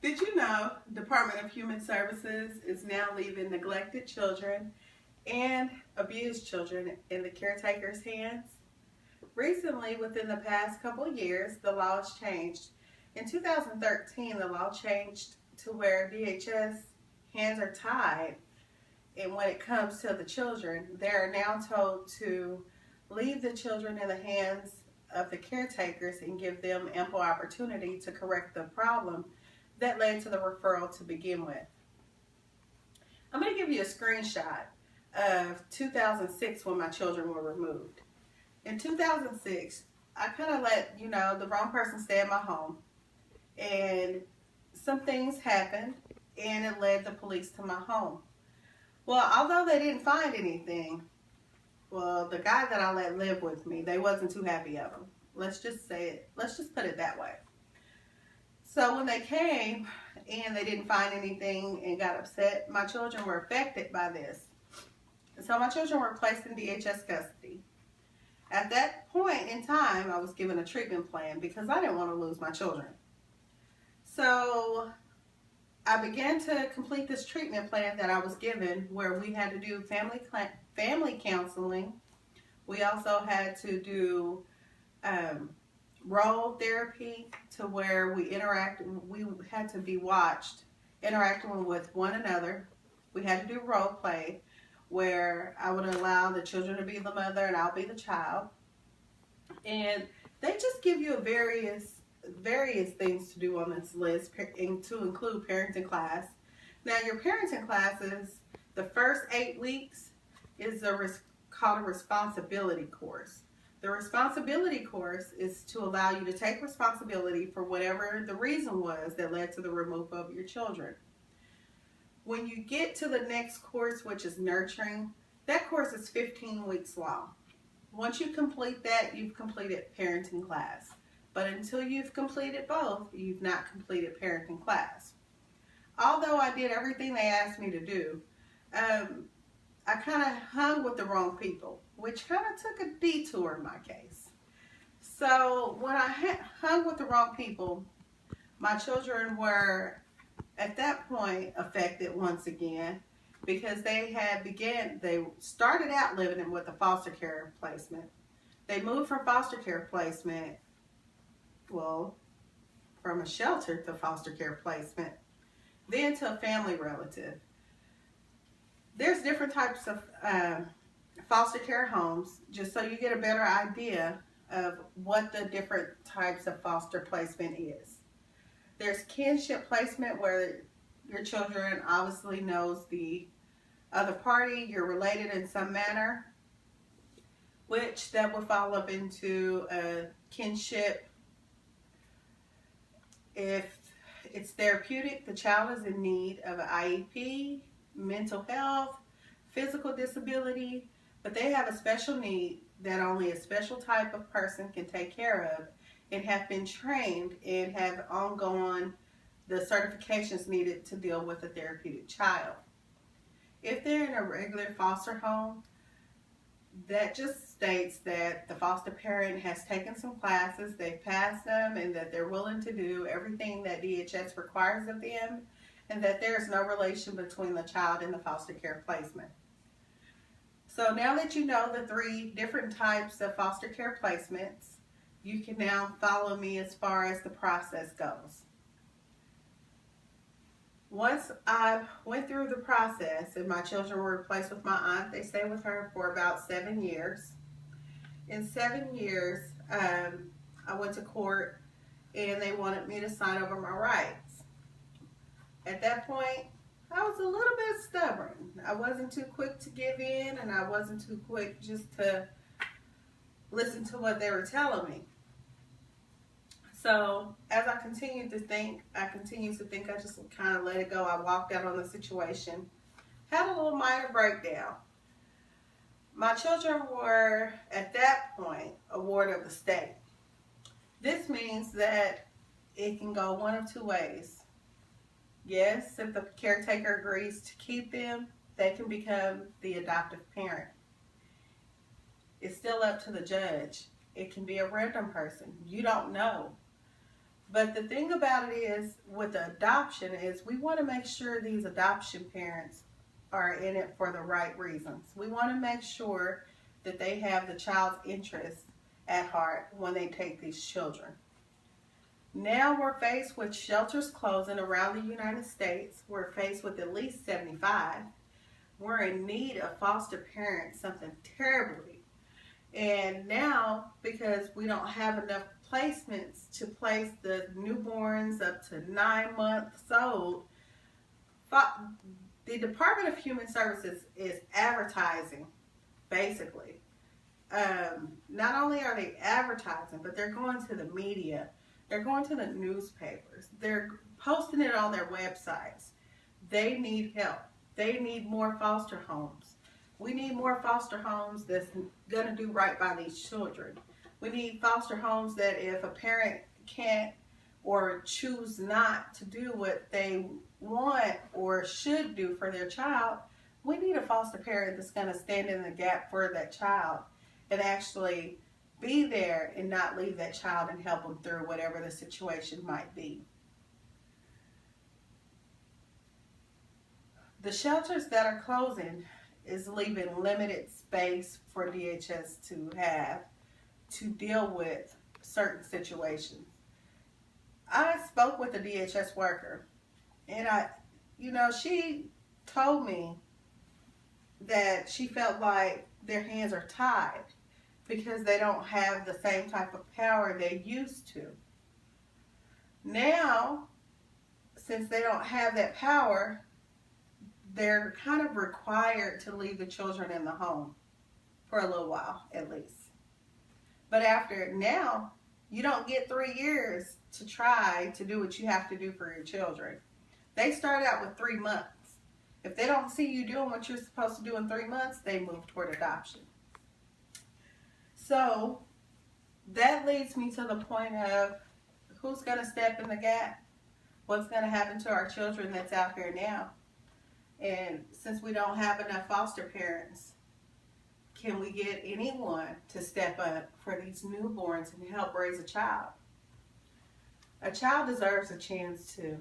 Did you know Department of Human Services is now leaving neglected children and abused children in the caretaker's hands? Recently, within the past couple of years, the law has changed. In 2013, the law changed to where DHS hands are tied, and when it comes to the children, they are now told to leave the children in the hands of the caretakers and give them ample opportunity to correct the problem that led to the referral to begin with. I'm going to give you a screenshot of 2006 when my children were removed. In 2006, I kind of let, the wrong person stay in my home, and some things happened and it led the police to my home. Well, although they didn't find anything, well, the guy that I let live with me, they wasn't too happy of him. Let's just put it that way. So when they came and they didn't find anything and got upset, my children were affected by this. So my children were placed in DHS custody. At that point in time, I was given a treatment plan because I didn't want to lose my children. So I began to complete this treatment plan that I was given, where we had to do family counseling. We also had to do role therapy, to where we had to be watched, interacting with one another. We had to do role play, where I would allow the children to be the mother and I'll be the child. And they just give you various things to do on this list, to include parenting class. Now, your parenting classes, the first 8 weeks is called a responsibility course. The responsibility course is to allow you to take responsibility for whatever the reason was that led to the removal of your children. When you get to the next course, which is nurturing, that course is 15 weeks long. Once you complete that, you've completed parenting class. But until you've completed both, you've not completed parenting class. Although I did everything they asked me to do, I kind of hung with the wrong people, which kind of took a detour in my case. So when I hung with the wrong people, my children were at that point affected once again, because they started out living with a foster care placement. They moved from foster care placement, from a shelter to foster care placement, then to a family relative. There's different types of foster care homes, just so you get a better idea of what the different types of foster placement is. There's kinship placement, where your children obviously knows the other party, you're related in some manner, which that will fall up into a kinship. If it's therapeutic, the child is in need of an IEP, mental health, physical disability, but they have a special need that only a special type of person can take care of, and have been trained and have ongoing the certifications needed to deal with a therapeutic child. If they're in a regular foster home, that just states that the foster parent has taken some classes, they've passed them, and that they're willing to do everything that DHS requires of them, and that there's no relation between the child and the foster care placement. So now that you know the 3 different types of foster care placements, you can now follow me as far as the process goes. Once I went through the process and my children were placed with my aunt, they stayed with her for about 7 years. In 7 years, I went to court and they wanted me to sign over my rights. At that point, I was a little bit stubborn. I wasn't too quick to give in, and I wasn't too quick just to listen to what they were telling me. So as I continued to think, I just kind of let it go. I walked out on the situation, had a little minor breakdown. My children were, at that point, a ward of the state. This means that it can go one of 2 ways. Yes, if the caretaker agrees to keep them, they can become the adoptive parent. It's still up to the judge. It can be a random person. You don't know. But the thing about it is, with the adoption, is we want to make sure these adoption parents are in it for the right reasons. We want to make sure that they have the child's interest at heart when they take these children. Now we're faced with shelters closing around the United States. We're faced with at least 75. We're in need of foster parents, something terribly. And now, because we don't have enough placements to place the newborns up to 9 months old, the Department of Human Services is advertising, basically. Not only are they advertising, but they're going to the media. They're going to the newspapers. They're posting it on their websites. They need help. They need more foster homes. We need more foster homes that's going to do right by these children. We need foster homes that if a parent can't or choose not to do what they want or should do for their child, we need a foster parent that's going to stand in the gap for that child and actually be there and not leave that child and help them through whatever the situation might be. The shelters that are closing is leaving limited space for DHS to have to deal with certain situations. I spoke with a DHS worker, and she told me that she felt like their hands are tied because they don't have the same type of power they used to. Now, since they don't have that power, they're kind of required to leave the children in the home for a little while, at least. But after now, you don't get 3 years to try to do what you have to do for your children. They start out with 3 months. If they don't see you doing what you're supposed to do in 3 months, they move toward adoption. So that leads me to the point of who's going to step in the gap? What's going to happen to our children that's out here now? And since we don't have enough foster parents, can we get anyone to step up for these newborns and help raise a child? A child deserves a chance too.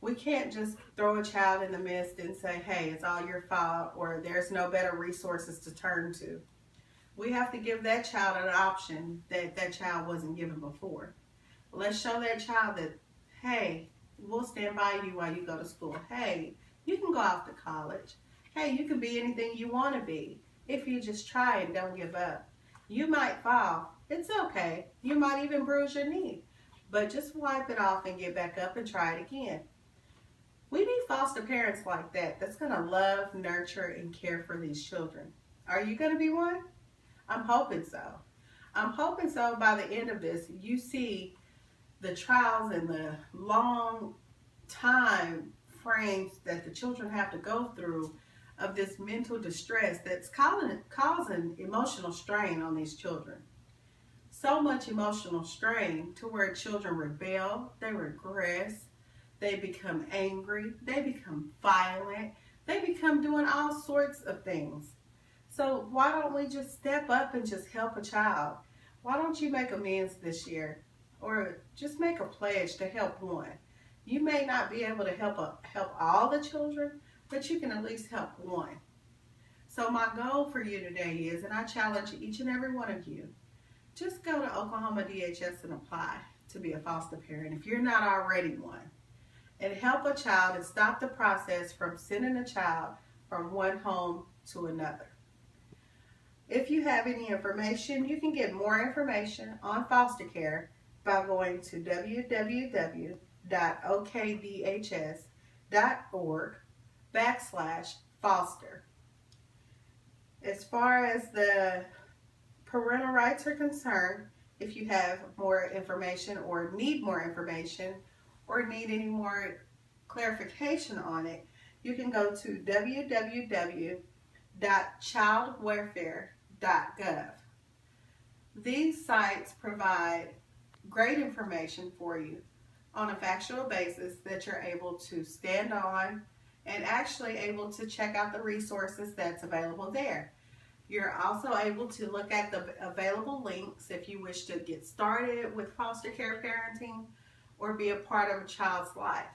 We can't just throw a child in the midst and say, hey, it's all your fault, or there's no better resources to turn to. We have to give that child an option that that child wasn't given before. Let's show that child that, hey, we'll stand by you while you go to school. Hey, you can go off to college. Hey, you can be anything you want to be if you just try and don't give up. You might fall. It's okay. You might even bruise your knee. But just wipe it off and get back up and try it again. We need foster parents like that that's going to love, nurture, and care for these children. Are you going to be one? I'm hoping so. I'm hoping so by the end of this, you see the trials and the long time frames that the children have to go through of this mental distress that's causing emotional strain on these children. So much emotional strain to where children rebel, they regress, they become angry, they become violent, they become doing all sorts of things. So why don't we just step up and just help a child? Why don't you make amends this year? Or just make a pledge to help one. You may not be able to help all the children, but you can at least help one. So my goal for you today is, and I challenge each and every one of you, just go to Oklahoma DHS and apply to be a foster parent if you're not already one. And help a child and stop the process from sending a child from one home to another. If you have any information, you can get more information on foster care by going to www.okdhs.org/foster. As far as the parental rights are concerned, if you have more information or need more information or need any more clarification on it, you can go to www.childwelfare.gov. These sites provide great information for you on a factual basis that you're able to stand on and actually able to check out the resources that's available there. You're also able to look at the available links if you wish to get started with foster care parenting, or be a part of a child's life.